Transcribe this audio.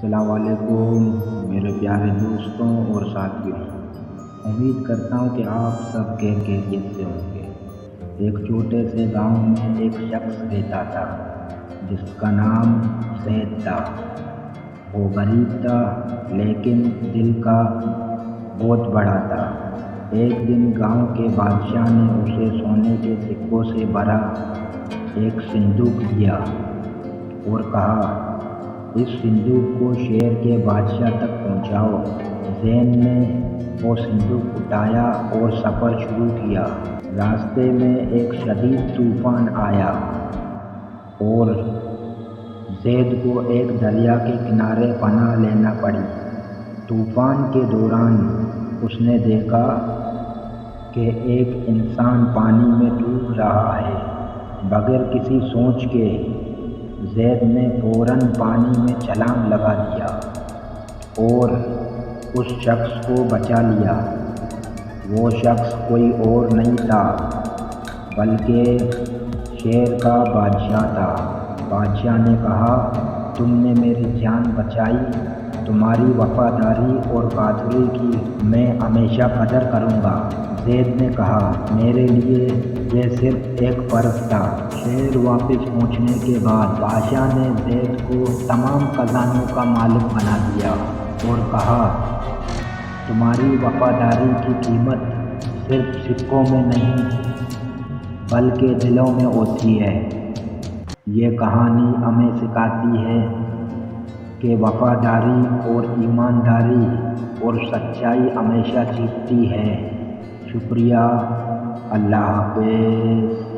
السلام علیکم میرے پیارے دوستوں اور ساتھیوں، امید کرتا ہوں کہ آپ سب خیریت سے ہوں گے۔ ایک چھوٹے سے گاؤں میں ایک شخص رہتا تھا جس کا نام زید تھا۔ وہ غریب تھا لیکن دل کا بہت بڑا تھا۔ ایک دن گاؤں کے بادشاہ نے اسے سونے کے سکوں سے بھرا ایک صندوق دیا اور کہا، اس صندوق کو شہر کے بادشاہ تک پہنچاؤ۔ زید نے وہ صندوق اٹھایا اور سفر شروع کیا۔ راستے میں ایک شدید طوفان آیا اور زید کو ایک دریا کے کنارے پناہ لینا پڑی۔ طوفان کے دوران اس نے دیکھا کہ ایک انسان پانی میں ڈوب رہا ہے۔ بغیر کسی سوچ کے زید نے فوراً پانی میں چھلانگ لگا دیا اور اس شخص کو بچا لیا۔ وہ شخص کوئی اور نہیں تھا بلکہ شہر کا بادشاہ تھا۔ بادشاہ نے کہا، تم نے میری جان بچائی، تمہاری وفاداری اور بہادری کی میں ہمیشہ قدر کروں گا۔ زید نے کہا، میرے لیے یہ صرف ایک فرض تھا۔ شہر واپس پہنچنے کے بعد بادشاہ نے زید کو تمام خزانوں کا مالک بنا دیا اور کہا، تمہاری وفاداری کی قیمت صرف سکوں میں نہیں بلکہ دلوں میں ہوتی ہے۔ یہ کہانی ہمیں سکھاتی ہے کہ وفاداری اور ایمانداری اور سچائی ہمیشہ جیتتی ہے۔ شکریہ، اللہ حافظ۔